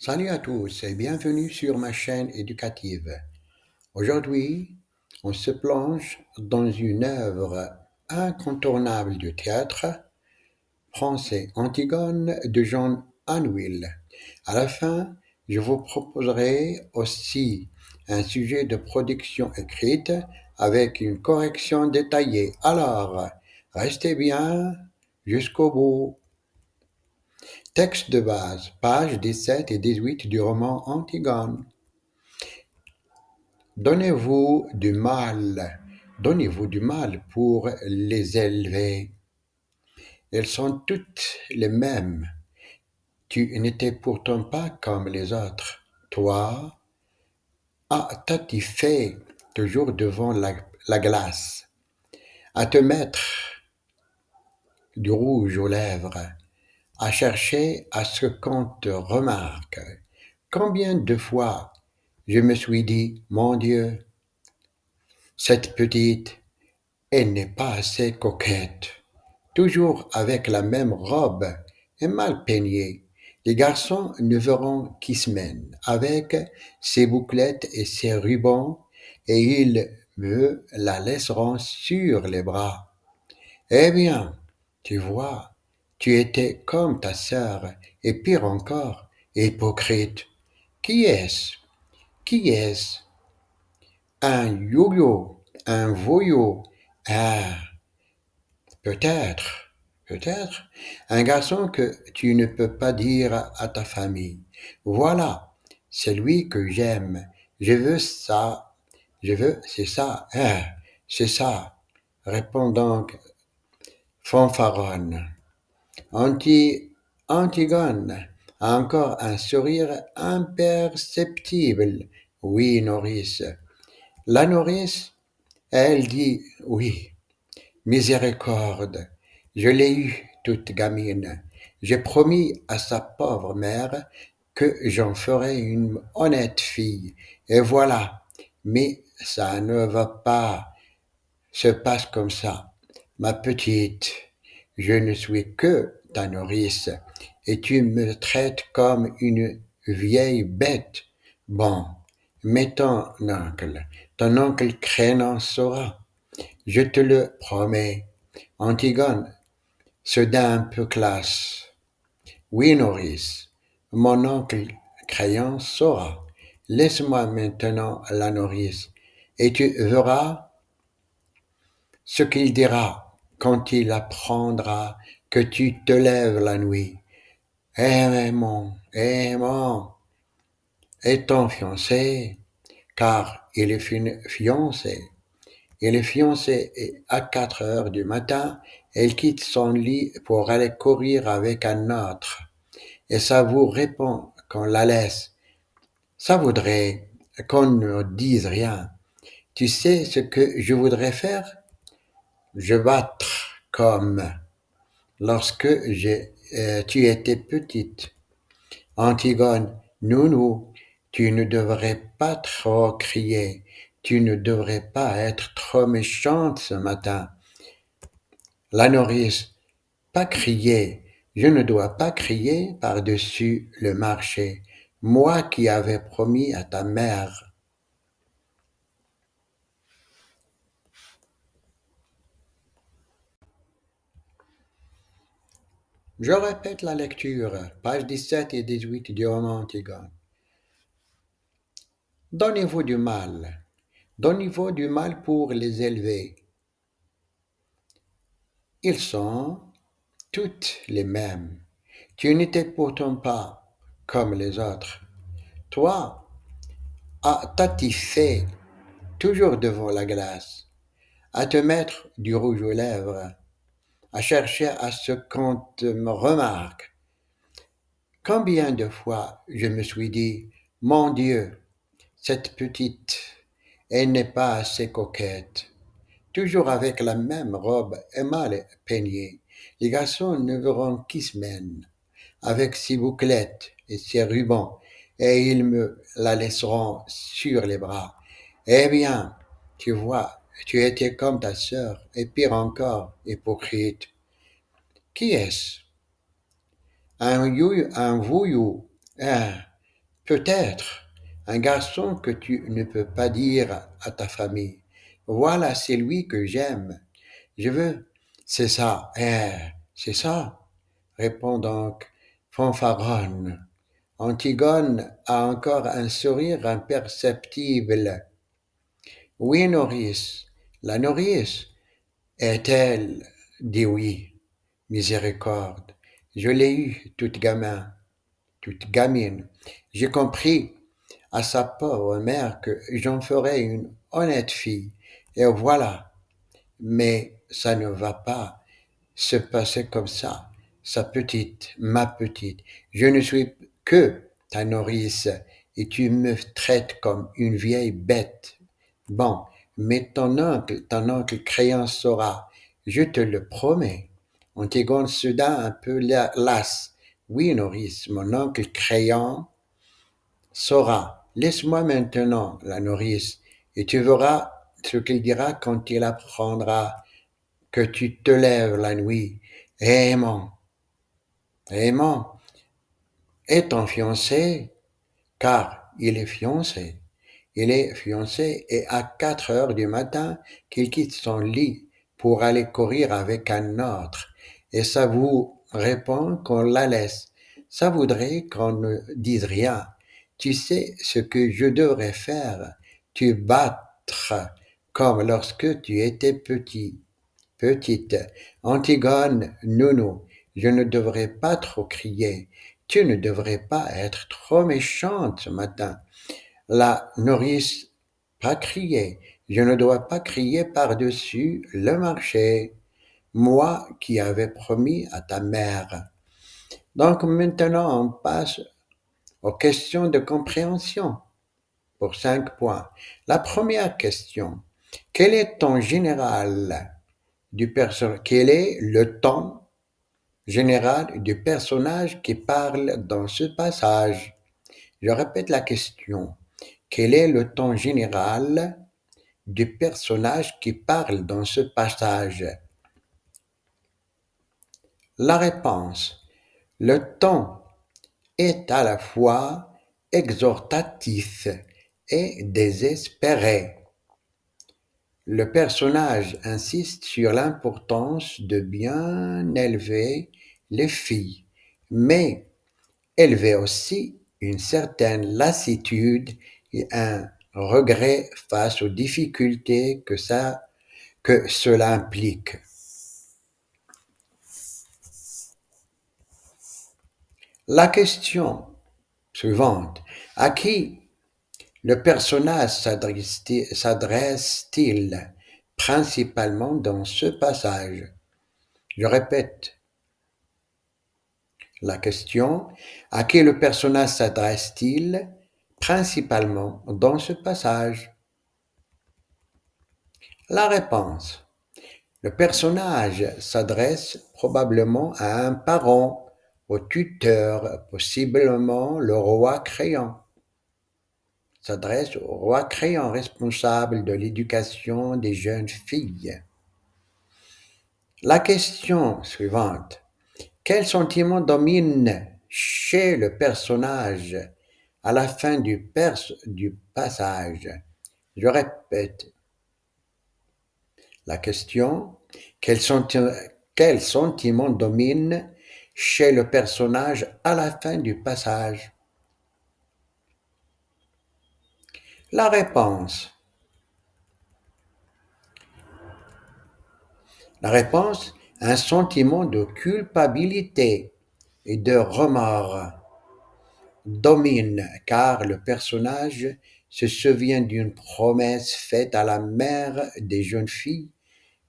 Salut à tous et bienvenue sur ma chaîne éducative. Aujourd'hui, on se plonge dans une œuvre incontournable du théâtre français, Antigone de John Anvil. À la fin, je vous proposerai aussi un sujet de production écrite avec une correction détaillée. Alors, restez bien jusqu'au bout. Texte de base, pages 17 et 18 du roman Antigone. Donnez-vous du mal, donnez-vous du mal pour les élever. Elles sont toutes les mêmes. Tu n'étais pourtant pas comme les autres. Toi, t'attifais toujours devant la glace, à te mettre du rouge aux lèvres, à chercher à ce qu'on te remarque. Combien de fois je me suis dit, mon Dieu, cette petite, elle n'est pas assez coquette. Toujours avec la même robe et mal peignée. Les garçons ne verront qui se mène avec ses bouclettes et ses rubans et ils me la laisseront sur les bras. Eh bien, tu vois, tu étais comme ta sœur et pire encore, hypocrite. Qui est-ce? Qui est-ce? Un yo-yo, un voyou, ah, peut-être, peut-être, un garçon que tu ne peux pas dire à ta famille. Voilà, c'est lui que j'aime. Je veux ça. Je veux, c'est ça. Ah, c'est ça. Répond donc fanfaronne. Antigone a encore un sourire imperceptible. Oui, nourrice. La nourrice, elle dit oui. Miséricorde, je l'ai eue toute gamine. J'ai promis à sa pauvre mère que j'en ferais une honnête fille. Et voilà. Mais ça ne va pas se passer comme ça. Ma petite, je ne suis que ta nourrice et tu me traites comme une vieille bête. Bon, mais ton oncle Crénan saura. Je te le promets. Antigone se d'un un peu classe. Oui, nourrice, mon oncle Crayon saura. Laisse-moi maintenant la nourrice, et tu verras ce qu'il dira quand il apprendra que tu te lèves la nuit. Aimant, est ton fiancé, car il est fiancé. Il est fiancé et à 4 heures du matin, elle quitte son lit pour aller courir avec un autre. Et ça vous répond qu'on la laisse. Ça voudrait qu'on ne dise rien. Tu sais ce que je voudrais faire? Je battre comme lorsque tu étais petite. Antigone, nounou, tu ne devrais pas trop crier. Tu ne devrais pas être trop méchante ce matin. La nourrice, pas crier. Je ne dois pas crier par-dessus le marché. Moi qui avais promis à ta mère. Je répète la lecture, pages 17 et 18 du roman Antigone. Donnez-vous du mal. Donnez-vous du mal pour les élever. Ils sont toutes les mêmes. Tu n'étais pourtant pas comme les autres. Toi, à t'attifer toujours devant la glace, à te mettre du rouge aux lèvres, à chercher à ce qu'on te me remarque. Combien de fois je me suis dit, mon Dieu, cette petite, elle n'est pas assez coquette. Toujours avec la même robe et mal peignée. Les garçons ne verront qui se mène, avec ses bouclettes et ses rubans, et ils me la laisseront sur les bras. Eh bien, tu vois, tu étais comme ta sœur, et pire encore, hypocrite. Qui est-ce? Un voyou, hein, Peut-être un garçon que tu ne peux pas dire à ta famille. Voilà, c'est lui que j'aime. Je veux. C'est ça. C'est ça. Répond donc Fanfaronne. Antigone a encore un sourire imperceptible. Oui, nourrice. La nourrice est-elle? Dit oui. Miséricorde. Je l'ai eue, toute gamine. J'ai compris à sa pauvre mère que j'en ferais une honnête fille. Et voilà. Mais ça ne va pas se passer comme ça. Sa petite, ma petite. Je ne suis que ta nourrice et tu me traites comme une vieille bête. Bon, mais ton oncle Créance saura. Je te le promets. Antigone soudain un peu lasse. Oui, nourrice, mon oncle Créant saura. Laisse-moi maintenant la nourrice, et tu verras ce qu'il dira quand il apprendra que tu te lèves la nuit. Raymond, Raymond est ton fiancé, car il est fiancé. Il est fiancé et à 4 heures du matin qu'il quitte son lit pour aller courir avec un autre. Et ça vous répond qu'on la laisse. Ça voudrait qu'on ne dise rien. Tu sais ce que je devrais faire? Tu battre comme lorsque tu étais petite. Antigone, nounou, je ne devrais pas trop crier. Tu ne devrais pas être trop méchante ce matin. La nourrice, pas crier. Je ne dois pas crier par-dessus le marché. Moi qui avais promis à ta mère. Donc maintenant, on passe aux questions de compréhension pour 5 points. La première question. Quel est ton général quel est le ton général du personnage qui parle dans ce passage? Je répète la question. Quel est le ton général du personnage qui parle dans ce passage? La réponse. Le ton est à la fois exhortatif et désespéré. Le personnage insiste sur l'importance de bien élever les filles, mais élever aussi une certaine lassitude et un regret face aux difficultés que cela implique. La question suivante, à qui le personnage s'adresse-t-il principalement dans ce passage? Je répète la question, à qui le personnage s'adresse-t-il principalement dans ce passage? La réponse. Le personnage s'adresse probablement à un parent, au tuteur, possiblement le roi Créon. S'adresse au roi Créon, responsable de l'éducation des jeunes filles. La question suivante. Quel sentiment domine chez le personnage à la fin du passage? Je répète la question. Quel sentiment domine chez le personnage à la fin du passage? La réponse. La réponse, un sentiment de culpabilité et de remords domine car le personnage se souvient d'une promesse faite à la mère des jeunes filles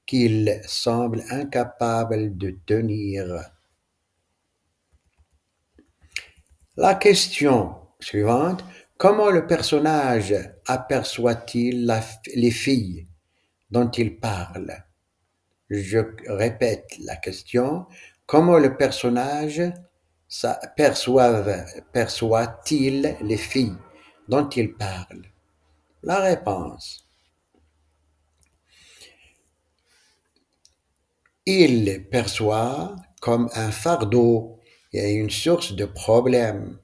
qu'il semble incapable de tenir. La question suivante, comment le personnage aperçoit-il les filles dont il parle? Je répète la question, comment le personnage perçoit-il les filles dont il parle? La réponse. Il perçoit comme un fardeau et une source de problème.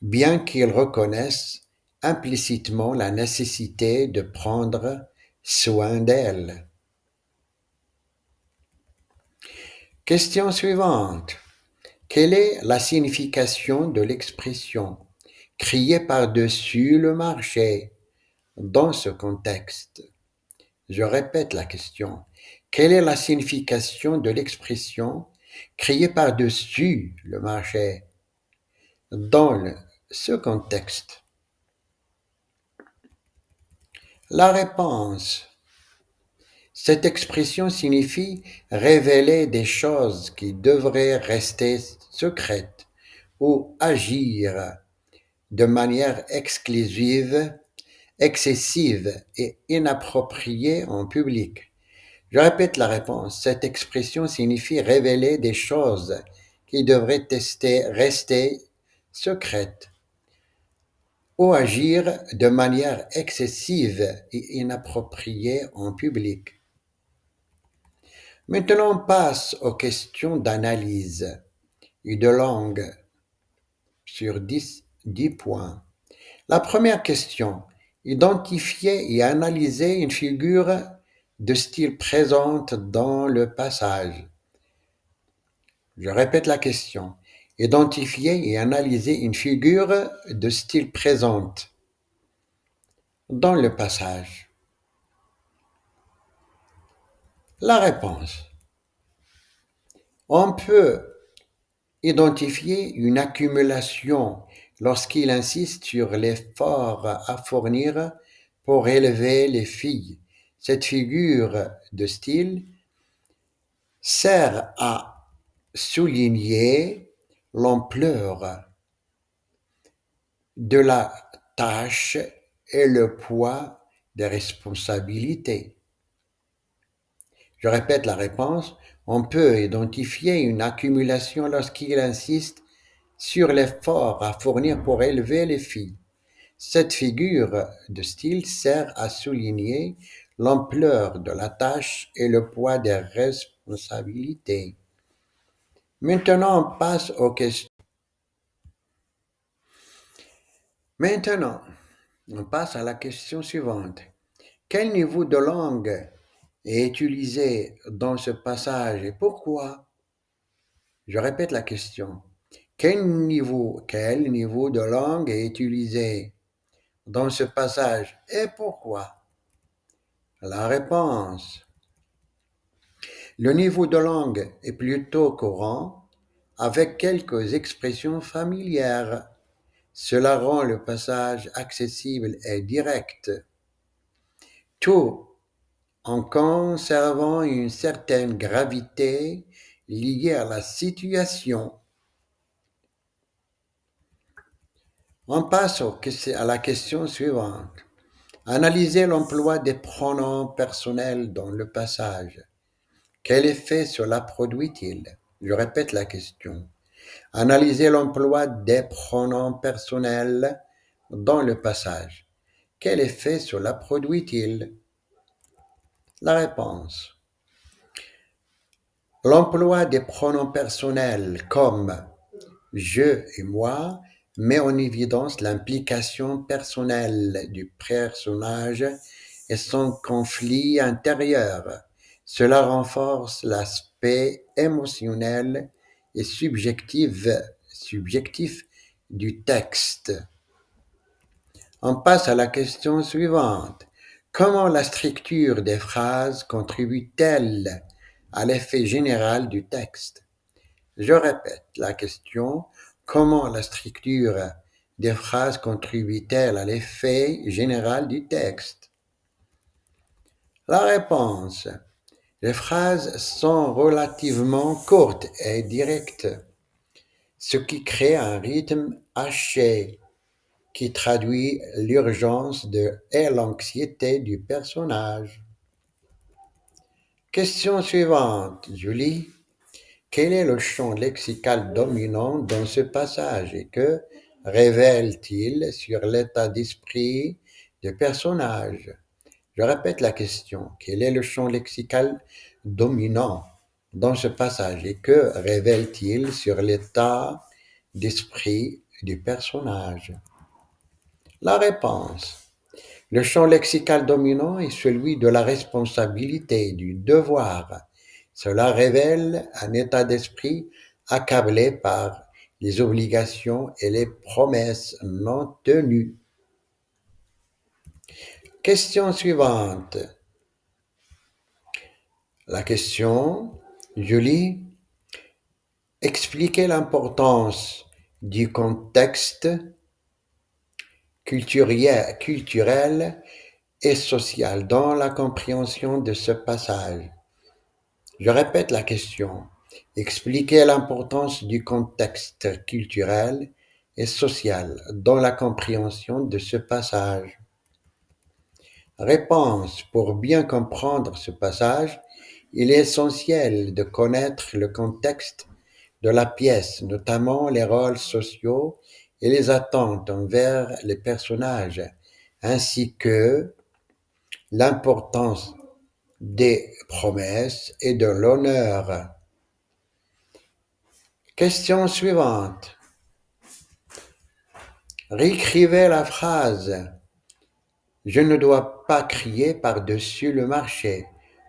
bien qu'ils reconnaissent implicitement la nécessité de prendre soin d'elle. Question suivante. Quelle est la signification de l'expression crier par-dessus le marché dans ce contexte? Je répète la question. Quelle est la signification de l'expression crier par-dessus le marché dans ce contexte? La réponse. Cette expression signifie révéler des choses qui devraient rester secrètes ou agir de manière excessive et inappropriée en public. Je répète la réponse. Cette expression signifie révéler des choses qui devraient rester secrètes ou agir de manière excessive et inappropriée en public. Maintenant, on passe aux questions d'analyse et de langue sur 10 points. La première question, identifier et analyser une figure de style présente dans le passage. Je répète la question. Identifier et analyser une figure de style présente dans le passage. La réponse. On peut identifier une accumulation lorsqu'il insiste sur l'effort à fournir pour élever les filles. Cette figure de style sert à souligner l'ampleur de la tâche et le poids des responsabilités. Je répète la réponse. On peut identifier une accumulation lorsqu'il insiste sur l'effort à fournir pour élever les filles. Cette figure de style sert à souligner l'ampleur de la tâche et le poids des responsabilités. Maintenant, on passe aux questions. Maintenant, on passe à la question suivante. Quel niveau de langue est utilisé dans ce passage et pourquoi? Je répète la question. Quel niveau de langue est utilisé dans ce passage et pourquoi? La réponse. Le niveau de langue est plutôt courant avec quelques expressions familières. Cela rend le passage accessible et direct. Tout en conservant une certaine gravité liée à la situation. On passe à la question suivante. Analysez l'emploi des pronoms personnels dans le passage. Quel effet cela produit-il? Je répète la question. Analysez l'emploi des pronoms personnels dans le passage. Quel effet cela produit-il? La réponse. L'emploi des pronoms personnels comme je et moi met en évidence l'implication personnelle du personnage et son conflit intérieur. Cela renforce l'aspect émotionnel et subjectif du texte. On passe à la question suivante. Comment la structure des phrases contribue-t-elle à l'effet général du texte? Je répète la question. Comment la structure des phrases contribue-t-elle à l'effet général du texte? La réponse. Les phrases sont relativement courtes et directes, ce qui crée un rythme haché qui traduit l'urgence et l'anxiété du personnage. Question suivante, Julie. Quel est le champ lexical dominant dans ce passage et que révèle-t-il sur l'état d'esprit du personnage? Je répète la question. Quel est le champ lexical dominant dans ce passage et que révèle-t-il sur l'état d'esprit du personnage. La réponse. Le champ lexical dominant est celui de la responsabilité, du devoir. Cela révèle un état d'esprit accablé par les obligations et les promesses non tenues. Question suivante. La question, je lis, expliquez l'importance du contexte culturel et social dans la compréhension de ce passage. Je répète la question. Expliquez l'importance du contexte culturel et social dans la compréhension de ce passage. Réponse. Pour bien comprendre ce passage, il est essentiel de connaître le contexte de la pièce, notamment les rôles sociaux et les attentes envers les personnages, ainsi que l'importance des promesses et de l'honneur. Question suivante. Réécrivez la phrase. Je ne dois pas crier par-dessus le marché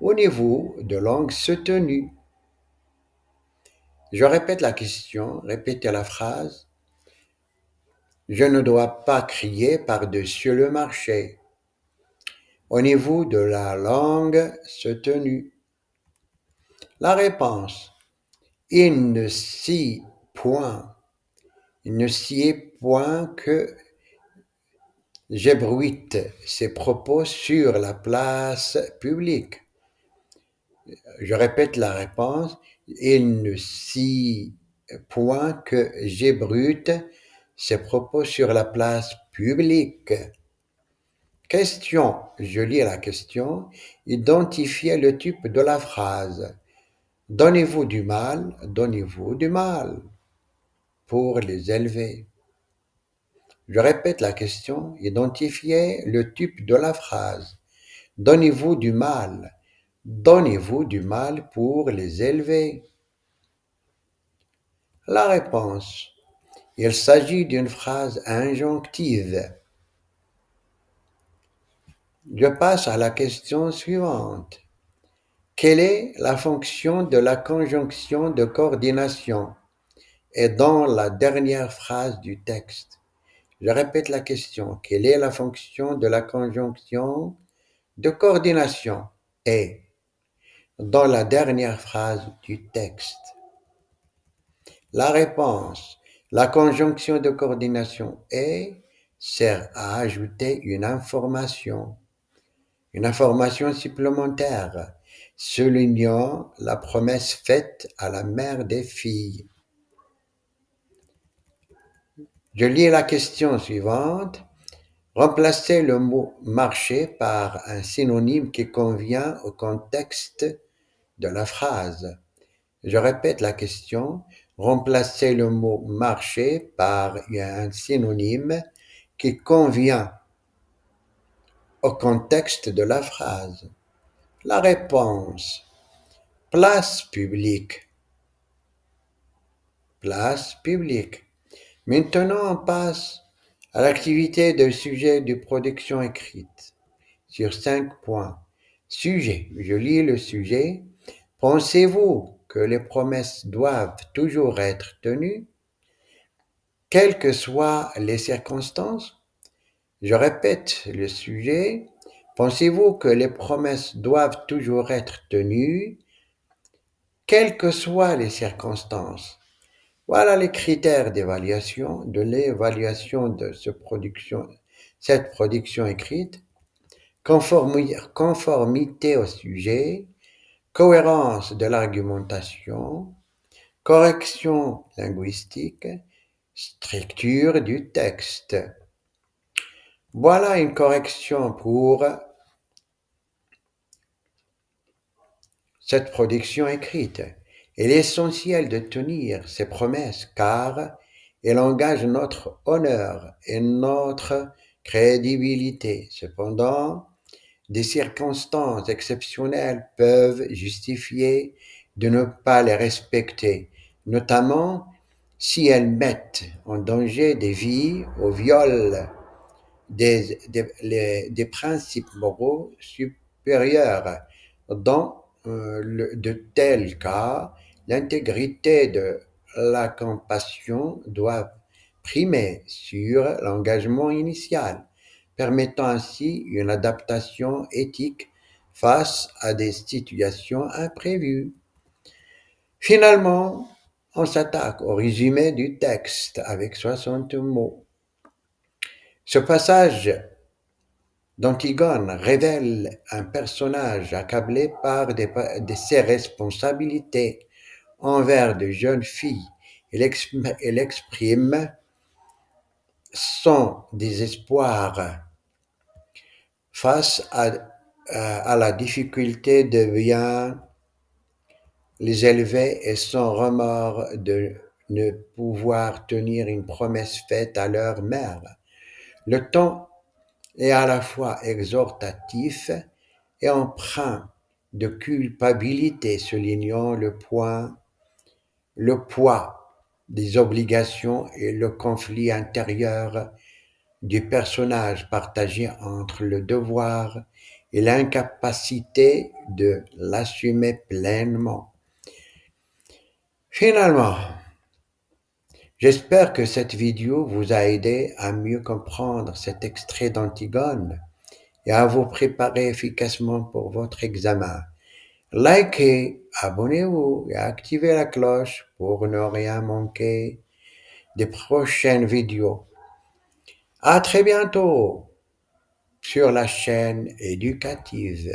au niveau de langue soutenue. Je répète la question, répétez la phrase. Je ne dois pas crier par-dessus le marché au niveau de la langue soutenue. La réponse. Il ne s'y point. Il ne s'y est point que j'ébruite ses propos sur la place publique. Je répète la réponse. Il ne s'y point que j'ébruite ses propos sur la place publique. Question. Je lis la question. Identifiez le type de la phrase. Donnez-vous du mal pour les élever. Je répète la question. Identifiez le type de la phrase. Donnez-vous du mal pour les élever. La réponse. Il s'agit d'une phrase injonctive. Je passe à la question suivante. Quelle est la fonction de la conjonction de coordination et dans la dernière phrase du texte? Je répète la question. Quelle est la fonction de la conjonction de coordination et dans la dernière phrase du texte? La réponse. La conjonction de coordination et sert à ajouter une information supplémentaire, soulignant la promesse faite à la mère des filles. Je lis la question suivante. Remplacez le mot marché par un synonyme qui convient au contexte de la phrase. Je répète la question. Remplacez le mot marché par un synonyme qui convient au contexte de la phrase. La réponse. Place publique. Place publique. Maintenant, on passe à l'activité de sujet de production écrite sur 5 points. Sujet. Je lis le sujet. Pensez-vous que les promesses doivent toujours être tenues, quelles que soient les circonstances? Je répète le sujet. Pensez-vous que les promesses doivent toujours être tenues, quelles que soient les circonstances? Voilà les critères d'évaluation, de l'évaluation de cette production écrite. Conformité au sujet, cohérence de l'argumentation, correction linguistique, structure du texte. Voilà une correction pour cette production écrite. Il est essentiel de tenir ces promesses car elles engagent notre honneur et notre crédibilité. Cependant, des circonstances exceptionnelles peuvent justifier de ne pas les respecter, notamment si elles mettent en danger des vies ou violent des principes moraux supérieurs. Dans de tels cas, l'intégrité de la compassion doit primer sur l'engagement initial, permettant ainsi une adaptation éthique face à des situations imprévues. Finalement, on s'attaque au résumé du texte avec 60 mots. Ce passage d'Antigone révèle un personnage accablé par de ses responsabilités envers de jeunes filles. Elle exprime son désespoir face à la difficulté de bien les élever et son remords de ne pouvoir tenir une promesse faite à leur mère. Le ton est à la fois exhortatif et empreint de culpabilité, soulignant le poids des obligations et le conflit intérieur du personnage partagé entre le devoir et l'incapacité de l'assumer pleinement. Finalement, j'espère que cette vidéo vous a aidé à mieux comprendre cet extrait d'Antigone et à vous préparer efficacement pour votre examen. Likez, abonnez-vous et activez la cloche pour ne rien manquer des prochaines vidéos. À très bientôt sur la chaîne éducative.